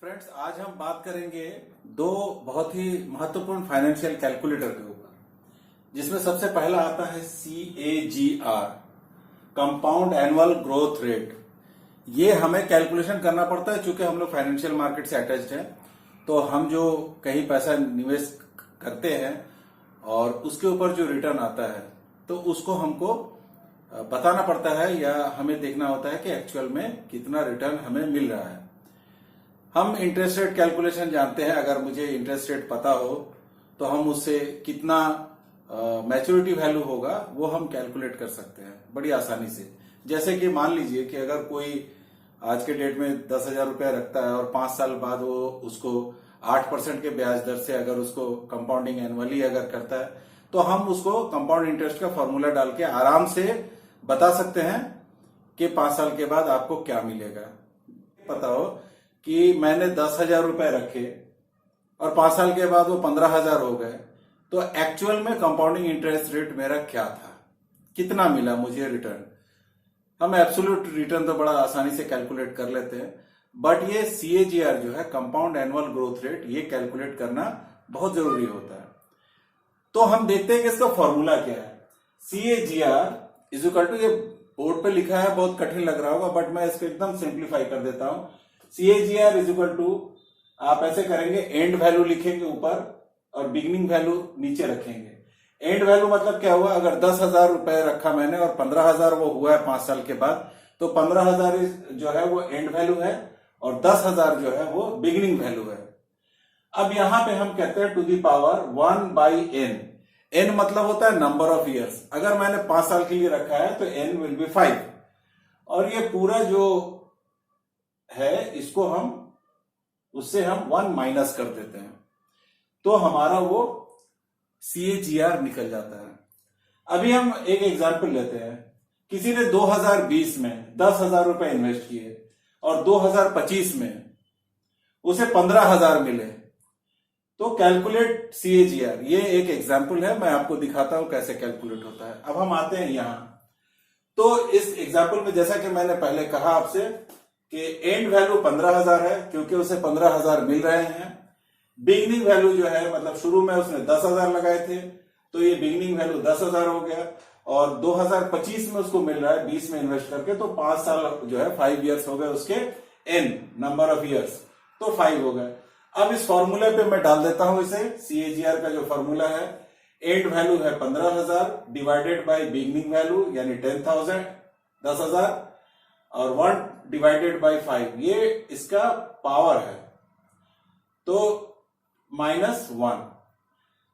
Friends, आज हम बात करेंगे दो बहुत ही महत्वपूर्ण फाइनेंशियल कैलकुलेटर के ऊपर, जिसमें सबसे पहला आता है CAGR, compound annual growth rate. ये हमें कैलकुलेशन करना पड़ता है क्योंकि हम लोग फाइनेंशियल मार्केट से अटैच्ड हैं। तो हम जो कहीं पैसा निवेश करते हैं और उसके ऊपर जो रिटर्न आता है तो उसको हमको बताना पड़ता है या हमें देखना होता है कि एक्चुअल में कितना रिटर्न हमें मिल रहा है। हम इंटरेस्ट रेट कैलकुलेशन जानते हैं। अगर मुझे इंटरेस्ट रेट पता हो तो हम उससे कितना मैच्योरिटी वैल्यू होगा वो हम कैलकुलेट कर सकते हैं बड़ी आसानी से। जैसे कि मान लीजिए कि अगर कोई आज के डेट में 10,000 रुपया रखता है और 5 साल बाद वो उसको 8% के ब्याज दर से अगर उसको कंपाउंडिंग एनुअली अगर करता है तो हम उसको कंपाउंड इंटरेस्ट का फॉर्मूला डाल के आराम से बता सकते हैं कि 5 साल के बाद आपको क्या मिलेगा। पता हो कि मैंने 10,000 रुपए रखे और 5 साल के बाद वो 15,000 हो गए, तो एक्चुअल में कंपाउंडिंग इंटरेस्ट रेट मेरा क्या था, कितना मिला मुझे रिटर्न। हम एब्सोल्यूट रिटर्न तो बड़ा आसानी से कैलकुलेट कर लेते हैं, बट ये CAGR जो है कंपाउंड एनुअल ग्रोथ रेट, ये कैलकुलेट करना बहुत जरूरी होता है। तो हम देखते हैं कि इसका फॉर्मूला क्या है। CAGR इज इक्वल टू, ये बोर्ड पे लिखा है, बहुत कठिन लग रहा होगा बट मैं इसको एकदम सिंप्लीफाई कर देता हूं। CAGR इज इक्वल टू, आप ऐसे करेंगे, एंड वैल्यू लिखेंगे ऊपर और बिगिनिंग वैल्यू नीचे रखेंगे। एंड वैल्यू मतलब क्या हुआ, अगर 10,000 रुपए रखा मैंने और 15,000 वो हुआ है 5 साल के बाद, तो 15,000 जो है वो एंड वैल्यू है और 10,000 जो है वो बिगिनिंग वैल्यू है। अब यहां पे हम कहते हैं to the power 1/n। n मतलब होता है नंबर ऑफ ईयर्स। अगर मैंने 5 साल के लिए रखा है तो n विल बी 5, और ये पूरा जो है इसको हम उससे हम 1 माइनस कर देते हैं तो हमारा वो CAGR निकल जाता है। अभी हम एक एग्जांपल लेते हैं। किसी ने 2020 में 10,000 रुपए इन्वेस्ट किए और 2025 में उसे 15,000 मिले, तो कैलकुलेट CAGR। ये एक एग्जांपल है, मैं आपको दिखाता हूं कैसे कैलकुलेट होता है। अब हम आते हैं यहां। तो इस एग्जांपल में जैसा कि मैंने पहले कहा आपसे कि एंड वैल्यू 15,000 है क्योंकि उसे 15,000 मिल रहे हैं। बिगिनिंग वैल्यू जो है, मतलब शुरू में उसने 10,000 लगाए थे तो ये बिगिनिंग वैल्यू 10,000 हो गया, और 2025 में उसको मिल रहा है 20 में इन्वेस्ट करके, तो 5 साल जो है 5 इयर्स हो गए उसके, n नंबर ऑफ इयर्स, तो 5 हो गए। अब इस फॉर्मूले पे मैं डाल देता हूं इसे। CAGR का जो फॉर्मूला है, एंड वैल्यू है 15,000 डिवाइडेड बाय बिगिनिंग वैल्यू यानी 10,000 और 1 डिवाइडेड बाय 5, ये इसका पावर है, तो -1।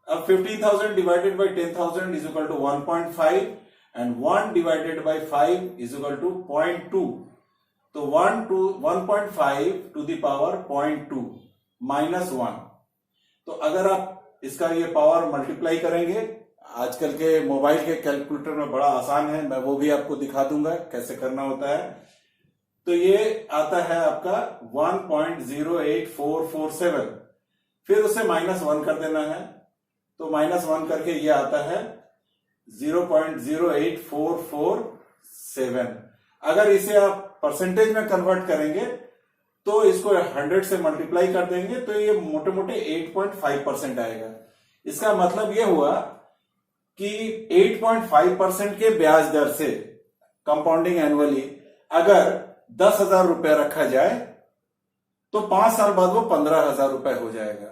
अब 15,000 divided by 10,000 is equal to 1.5 and 1 divided by 5 is equal to 0.2। तो 1.5 टू द पावर 0.2 -1। तो अगर आप इसका ये पावर मल्टीप्लाई करेंगे, आजकल के मोबाइल के कैलकुलेटर में बड़ा आसान है, मैं वो भी आपको दिखा दूंगा कैसे करना होता है। तो ये आता है आपका 1.08447, फिर उसे -1 कर देना है, तो -1 करके ये आता है 0.08447। अगर इसे आप परसेंटेज में कन्वर्ट करेंगे तो इसको 100 से मल्टीप्लाई कर देंगे तो ये मोटे मोटे 8.5% आएगा। इसका मतलब ये हुआ कि 8.5% के ब्याज दर से कंपाउंडिंग एनुअली अगर 10,000 रुपया रखा जाए तो 5 साल बाद वो 15,000 रुपए हो जाएगा।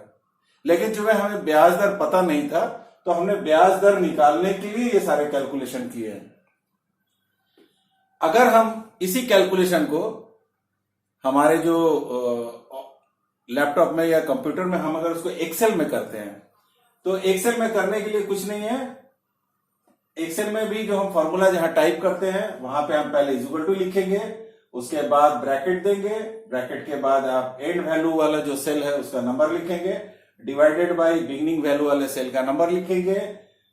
लेकिन चूंकि हमें ब्याज दर पता नहीं था तो हमने ब्याज दर निकालने के लिए ये सारे कैलकुलेशन किए हैं। अगर हम इसी कैलकुलेशन को हमारे जो लैपटॉप में या कंप्यूटर में हम अगर उसको एक्सेल में करते हैं, तो एक्सेल में करने के लिए कुछ नहीं है। एक्सेल में भी जो हम फॉर्मूला जहां टाइप करते हैं वहां पे हम पहले इक्वल टू लिखेंगे, उसके बाद ब्रैकेट देंगे, ब्रैकेट के बाद आप एंड वैल्यू वाला जो सेल है उसका नंबर लिखेंगे, डिवाइडेड बाय बिगिनिंग वैल्यू वाले सेल का नंबर लिखेंगे,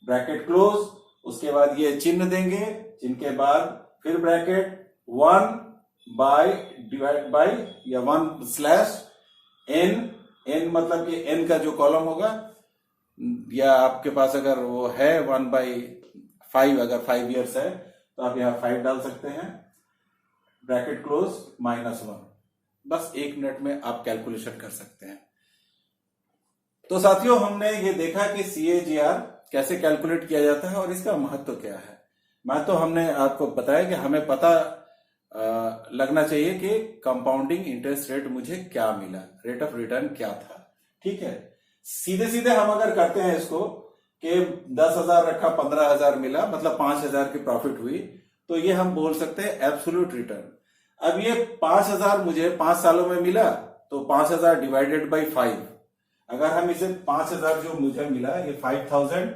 ब्रैकेट क्लोज, उसके बाद ये चिन्ह देंगे, चिन्ह के बाद फिर ब्रैकेट 1 बाय डिवाइड बाय या 1/n। n मतलब कि n का जो कॉलम होगा, या आपके पास अगर वो है 1/5, अगर 5 इयर्स है तो आप यहां 5 डाल सकते हैं, ब्रैकेट क्लोज -1। बस 1 मिनट में आप कैलकुलेशन कर सकते हैं। तो साथियों, हमने ये देखा कि CAGR कैसे कैलकुलेट किया जाता है और इसका महत्व क्या है। महत्व हमने आपको बताया कि हमें पता लगना चाहिए कि कंपाउंडिंग इंटरेस्ट रेट मुझे क्या मिला, रेट ऑफ रिटर्न क्या था। ठीक है, सीधे सीधे हम अगर करते हैं इसको कि 10,000 रखा, 15,000 मिला, मतलब 5,000 की प्रॉफिट हुई, तो ये हम बोल सकते हैं एब्सोल्यूट रिटर्न। अब ये 5,000 मुझे 5 सालों में मिला, तो 5,000 डिवाइडेड बाई 5, अगर हम इसे 5,000 जो मुझे मिला, ये 5,000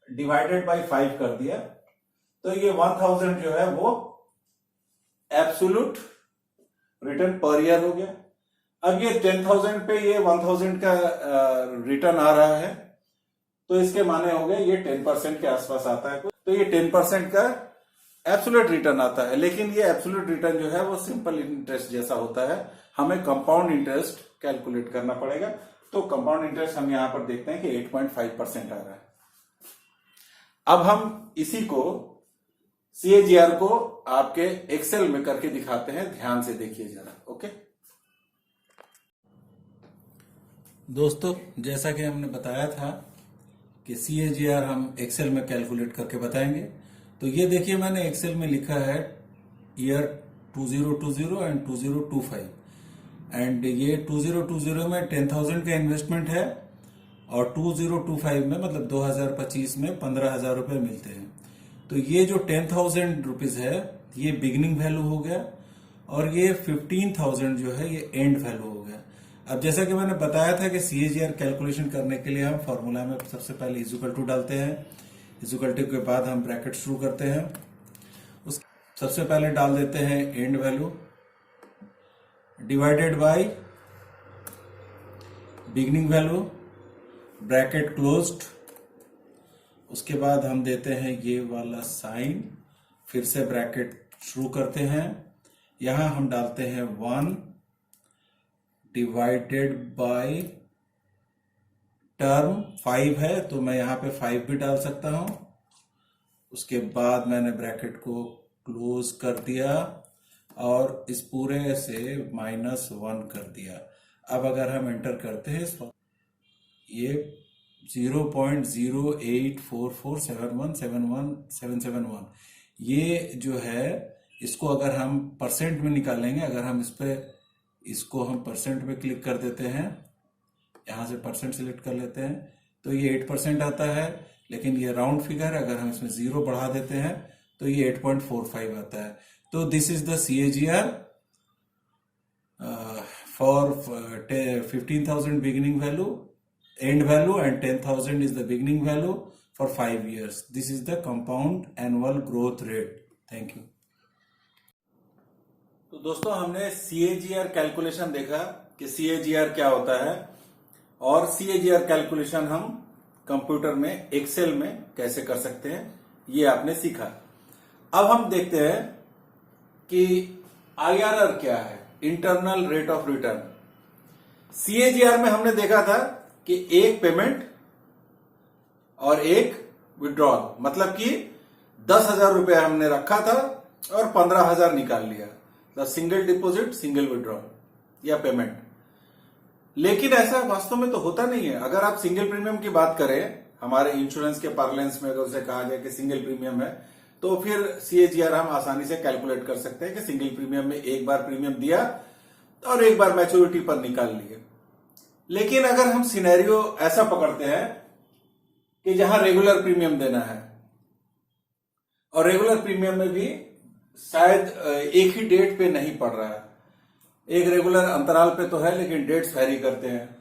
डिवाइडेड बाई 5 कर दिया, तो ये 1,000 जो है वो एब्सोल्यूट रिटर्न पर ईयर हो गया। अब ये 10,000 पे ये 1,000 का रिटर्न आ रहा है, तो इसके माने हो गए ये 10% के आसपास आता है, तो ये 10% का एब्सोल्यूट रिटर्न आता है। लेकिन ये एब्सोल्यूट रिटर्न जो है वो सिंपल इंटरेस्ट जैसा होता है, हमें कंपाउंड इंटरेस्ट कैलकुलेट करना पड़ेगा। तो कंपाउंड इंटरेस्ट हम यहां पर देखते हैं कि 8.5% आ रहा है। अब हम इसी को CAGR को आपके एक्सेल में करके दिखाते हैं, ध्यान से देखिए जरा। ओके दोस्तों, जैसा कि हमने बताया था कि CAGR हम एक्सेल में कैलकुलेट करके बताएंगे, तो ये देखिए मैंने एक्सेल में लिखा है ईयर 2020 एंड 2025, एंड ये 2020 में 10,000 का इन्वेस्टमेंट है और 2025 में मतलब 2025 में 15,000 रुपए मिलते हैं। तो ये जो 10,000 रुपीज है ये बिगिनिंग वैल्यू हो गया और ये 15,000 जो है ये एंड वैल्यू हो गया। अब जैसा कि मैंने बताया था कि CAGR कैलकुलेशन करने के लिए हम फॉर्मूला में सबसे पहले इक्वल टू डालते हैं, इक्वल टू के बाद हम ब्रैकेट शुरू करते हैं। उस सबसे पहले डाल देते हैं and value divided by beginning value, bracket closed. उसके बाद हम देते हैं ये वाला साइन, फिर से ब्रैकेट शुरू करते हैं। यहां हम डालते हैं 1 डिवाइडेड बाय टर्म 5 है, तो मैं यहां पे 5 भी डाल सकता हूं। उसके बाद मैंने ब्रैकेट को क्लोज कर दिया और इस पूरे से -1 कर दिया। अब अगर हम एंटर करते हैं ये 0.08447171771 ये जो है, इसको अगर हम परसेंट में निकालेंगे, अगर हम इसको हम परसेंट में क्लिक कर देते हैं, यहां से परसेंट सिलेक्ट कर लेते हैं, तो ये 8% आता है। लेकिन ये राउंड फिगर है, अगर हम इसमें 0 बढ़ा देते हैं तो ये 8.45 आता है। तो this is the CAGR for 15,000 beginning value, end value, and 10,000 is the beginning value for 5 years. This is the compound annual growth rate. Thank you. तो दोस्तों, हमने CAGR कैलकुलेशन देखा कि CAGR क्या होता है और CAGR कैलकुलेशन हम कंप्यूटर में एक्सेल में कैसे कर सकते हैं, ये आपने सीखा। अब हम देखते हैं कि IRR क्या है, internal rate of return. CAGR में हमने देखा था कि एक पेमेंट और एक विड्रॉल, मतलब कि 10,000 रुपए हमने रखा था और 15,000 निकाल लिया, the single deposit single withdrawal या पेमेंट। लेकिन ऐसा वास्तव में तो होता नहीं है। अगर आप सिंगल प्रीमियम की बात करें, हमारे इंश्योरेंस के पार्लेंस में अगर उसे कहा जाए कि सिंगल प्रीमियम है, तो फिर CAGR हम आसानी से कैलकुलेट कर सकते हैं कि सिंगल प्रीमियम में एक बार प्रीमियम दिया और एक बार मैच्योरिटी पर निकाल लिए। लेकिन अगर हम सिनेरियो ऐसा पकड़ते हैं कि जहां रेगुलर प्रीमियम देना है और रेगुलर प्रीमियम में भी शायद एक ही डेट पे नहीं पड़ रहा है, एक रेगुलर अंतराल पे तो है लेकिन डेट्स वैरी करते हैं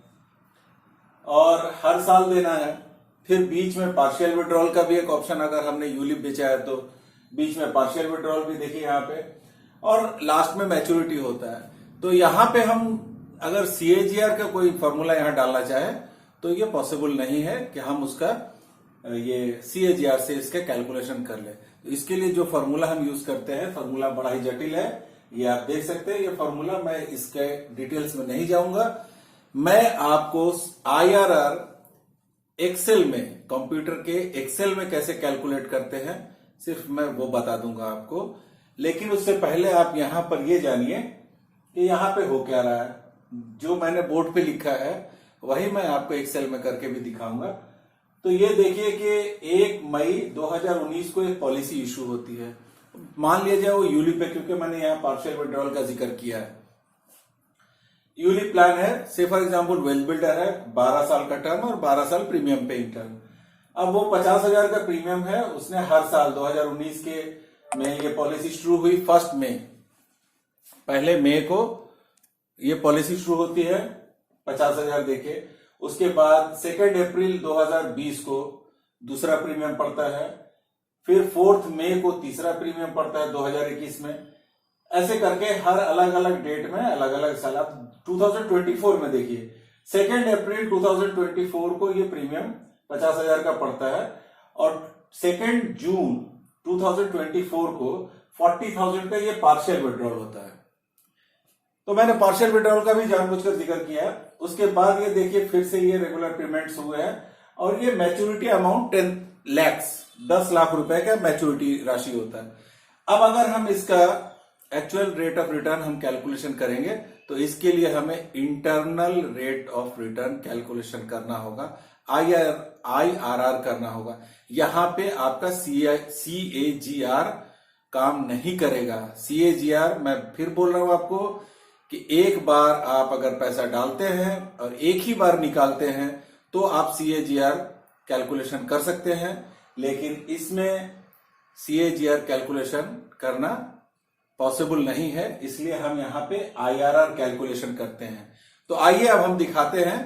और हर साल देना है, फिर बीच में पार्शियल विड्रॉल का भी एक ऑप्शन, अगर हमने यूलिप बेचा है तो बीच में पार्शियल विड्रॉल भी देखिए यहाँ पे, और लास्ट में मैच्योरिटी होता है। तो यहाँ पे हम अगर CAGR का कोई फॉर्मूला यहां डालना चाहे तो ये पॉसिबल नहीं है कि हम उसका ये CAGR से इसका कैलकुलेशन कर ले। तो इसके लिए जो फॉर्मूला हम यूज करते हैं, फॉर्मूला बड़ा ही जटिल है, ये आप देख सकते हैं। ये फॉर्मूला मैं इसके डिटेल्स में नहीं जाऊंगा, मैं आपको IRR एक्सेल में, कंप्यूटर के एक्सेल में कैसे कैलकुलेट करते हैं सिर्फ मैं वो बता दूंगा आपको। लेकिन उससे पहले आप यहां पर ये जानिए कि यहाँ पे हो क्या रहा है। जो मैंने बोर्ड पे लिखा है वही मैं आपको एक्सेल में करके भी दिखाऊंगा। तो ये देखिए कि 1 मई 2019 को एक पॉलिसी इशू होती है। मान लिया जाए वो यूलिप है, क्योंकि मैंने यहाँ पार्शियल विड्रॉल का जिक्र किया है। यूलिप प्लान है, से फॉर एग्जाम्पल वेल्थ बिल्डर है, 12 साल का टर्म और 12 साल प्रीमियम पेइंग टर्म। अब वो 50,000 का प्रीमियम है, उसने हर साल 2019 के में ये पॉलिसी शुरू हुई 1 मई, पहले मई को ये पॉलिसी शुरू होती है 50,000 देके। उसके बाद 2 अप्रैल 2020 को दूसरा प्रीमियम पड़ता है, फिर 4 मई को तीसरा प्रीमियम पड़ता है 2021 में। ऐसे करके हर अलग अलग डेट में अलग अलग साल। आप 2024 में देखिए 2 अप्रैल 2024 को ये प्रीमियम 50,000 का पड़ता है और 2 जून 2024 को 40,000 का ये पार्शियल विड्रॉल होता है। तो मैंने पार्शियल विड्रॉल का भी जानबूझकर जिक्र किया है। उसके बाद ये देखिए फिर से ये रेगुलर पेमेंट्स हुए हैं और ये मैच्योरिटी अमाउंट 10 लाख रुपए का मैच्योरिटी राशि होता है। अब अगर हम इसका एक्चुअल रेट ऑफ रिटर्न हम कैलकुलेशन करेंगे तो इसके लिए हमें internal rate of return calculation करना होगा, IRR करना होगा। यहां पे आपका CAGR काम नहीं करेगा। CAGR मैं फिर बोल रहा हूं आपको कि एक बार आप अगर पैसा डालते हैं और एक ही बार निकालते हैं तो आप CAGR कैलकुलेशन कर सकते हैं, लेकिन इसमें CAGR कैलकुलेशन करना पॉसिबल नहीं है, इसलिए हम यहां पे IRR कैलकुलेशन करते हैं। तो आइए अब हम दिखाते हैं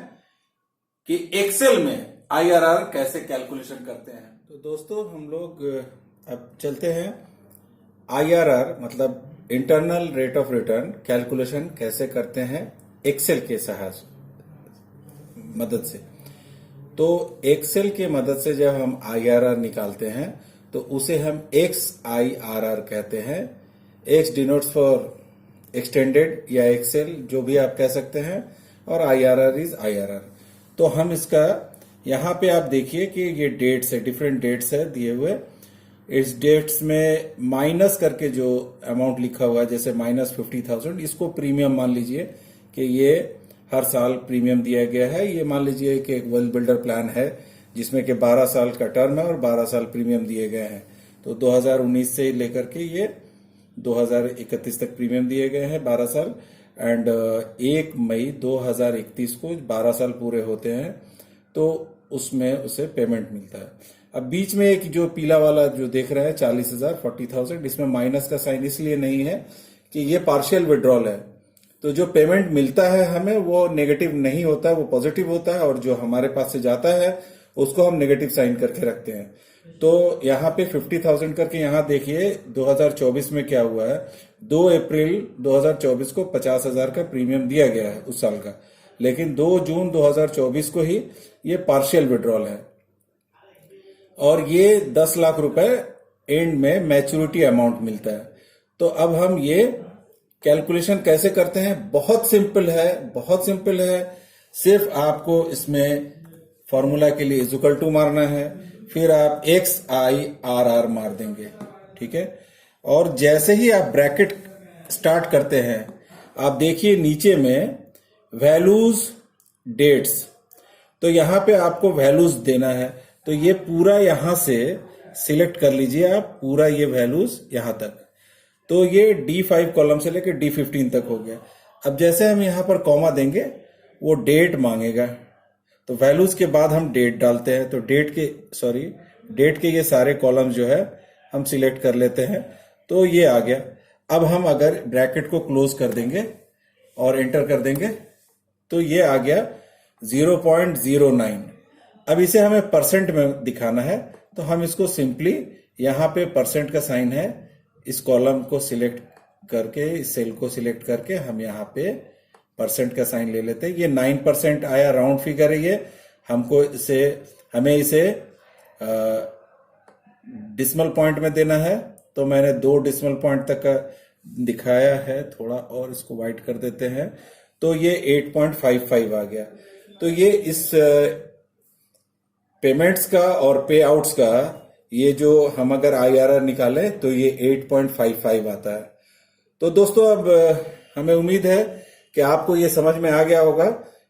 कि एक्सेल में IRR कैसे कैलकुलेशन करते हैं। तो दोस्तों हम लोग अब चलते हैं IRR मतलब internal rate of return calculation कैसे करते हैं एक्सेल के मदद से। तो एक्सेल के मदद से जब हम IRR निकालते हैं तो उसे हम XIRR कहते हैं। X डिनोट्स फॉर एक्सटेंडेड या एक्सेल, जो भी आप कह सकते हैं, और IRR इज IRR। तो हम इसका यहां पे आप देखिए कि ये डेट्स है, डिफरेंट डेट्स है दिए हुए। इस डेट्स में माइनस करके जो अमाउंट लिखा हुआ है, जैसे -50,000, इसको प्रीमियम मान लीजिए कि ये हर साल प्रीमियम दिया गया है। ये मान लीजिए कि एक वेल्थ बिल्डर प्लान है जिसमें कि 12 साल का टर्म है और 12 साल प्रीमियम दिए गए हैं। तो 2019 से लेकर के ये 2031 तक प्रीमियम दिए गए हैं 12 साल, एंड 1 मई 2031 को 12 साल पूरे होते हैं तो उसमें उसे पेमेंट मिलता है। अब बीच में एक जो पीला वाला जो देख रहे हैं 40,000 40,000, इसमें माइनस का साइन इसलिए नहीं है कि ये पार्शियल विड्रॉल है। तो जो पेमेंट मिलता है हमें वो नेगेटिव नहीं होता है, वो पॉजिटिव होता है, और जो हमारे पास से जाता है उसको हम नेगेटिव साइन करके रखते हैं। तो यहाँ पे 50,000 करके यहाँ देखिए 2024 में क्या हुआ है। 2 अप्रैल 2024 को 50,000 का प्रीमियम दिया गया है उस साल का, लेकिन 2 जून 2024 को ही ये पार्शियल विड्रॉल है और ये 10 लाख रुपए एंड में मैच्योरिटी अमाउंट मिलता है। तो अब हम ये कैलकुलेशन कैसे करते हैं? बहुत सिंपल है, बहुत सिंपल है। सिर्फ आपको इसमें फॉर्मूला के लिए इक्वल टू मारना है, फिर आप XIRR मार देंगे, ठीक है। और जैसे ही आप ब्रैकेट स्टार्ट करते हैं, आप देखिए नीचे में वैल्यूज डेट्स, तो यहां पे आपको वैल्यूज देना है। तो ये पूरा यहां से सिलेक्ट कर लीजिए आप, पूरा ये वैल्यूज यहां तक। तो ये D5 कॉलम से लेकर D15 तक हो गया। अब जैसे हम यहां पर कॉमा देंगे वो डेट मांगेगा, तो वैल्यूज के बाद हम डेट डालते हैं। तो डेट के ये सारे कॉलम जो है हम सिलेक्ट कर लेते हैं, तो ये आ गया। अब हम अगर ब्रैकेट को क्लोज कर देंगे और एंटर कर देंगे तो ये आ गया 0.09। अब इसे हमें परसेंट में दिखाना है, तो हम इसको सिंपली यहां पे परसेंट का साइन है, इस कॉलम को सिलेक्ट करके, इस सेल को सिलेक्ट करके हम यहां पे परसेंट का साइन ले लेते हैं। ये 9% आया, राउंड फिगर है ये। हमें इसे डिसिमल पॉइंट में देना है, तो मैंने 2 डिसिमल पॉइंट तक का दिखाया है। थोड़ा और इसको वाइट कर देते हैं, तो ये 8.55 आ गया। तो ये इस पेमेंट्स का और पे आउट्स का, ये जो हम अगर IRR निकालें तो ये 8.55 आता है। तो दोस्तों अब हमें उम्मीद है कि आपको ये समझ में आ गया होगा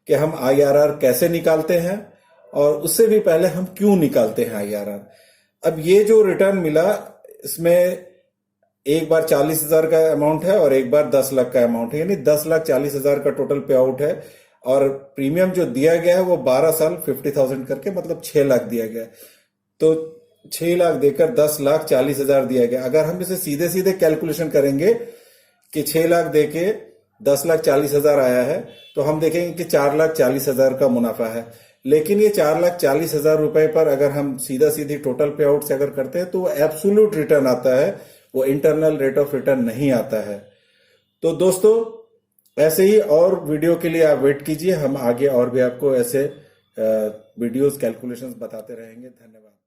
कि हम आईआरआर कैसे निकालते हैं और उससे भी पहले हम क्यों निकालते हैं आईआरआर। अब ये जो रिटर्न मिला इसमें एक बार 40,000 का अमाउंट है और एक बार 10 लाख का अमाउंट है, यानी 10,40,000 का टोटल पे आउट है और प्रीमियम जो दिया गया है वो 12 साल 50,000 करके मतलब 6 लाख दिया गया है। तो 6 लाख देकर 10,40,000 दिया गया। अगर हम इसे सीधे सीधे कैलकुलेशन करेंगे कि 6 लाख देके 10,40,000 आया है तो हम देखेंगे कि 4,40,000 का मुनाफा है। लेकिन ये 4,40,000 रुपए पर अगर हम सीधा सीधी टोटल पे आउट से अगर करते हैं तो वो एब्सोल्यूट रिटर्न आता है, वो इंटरनल रेट ऑफ रिटर्न नहीं आता है। तो दोस्तों ऐसे ही और वीडियो के लिए आप वेट कीजिए, हम आगे और भी आपको ऐसे वीडियोस कैलकुलेशंस बताते रहेंगे। धन्यवाद।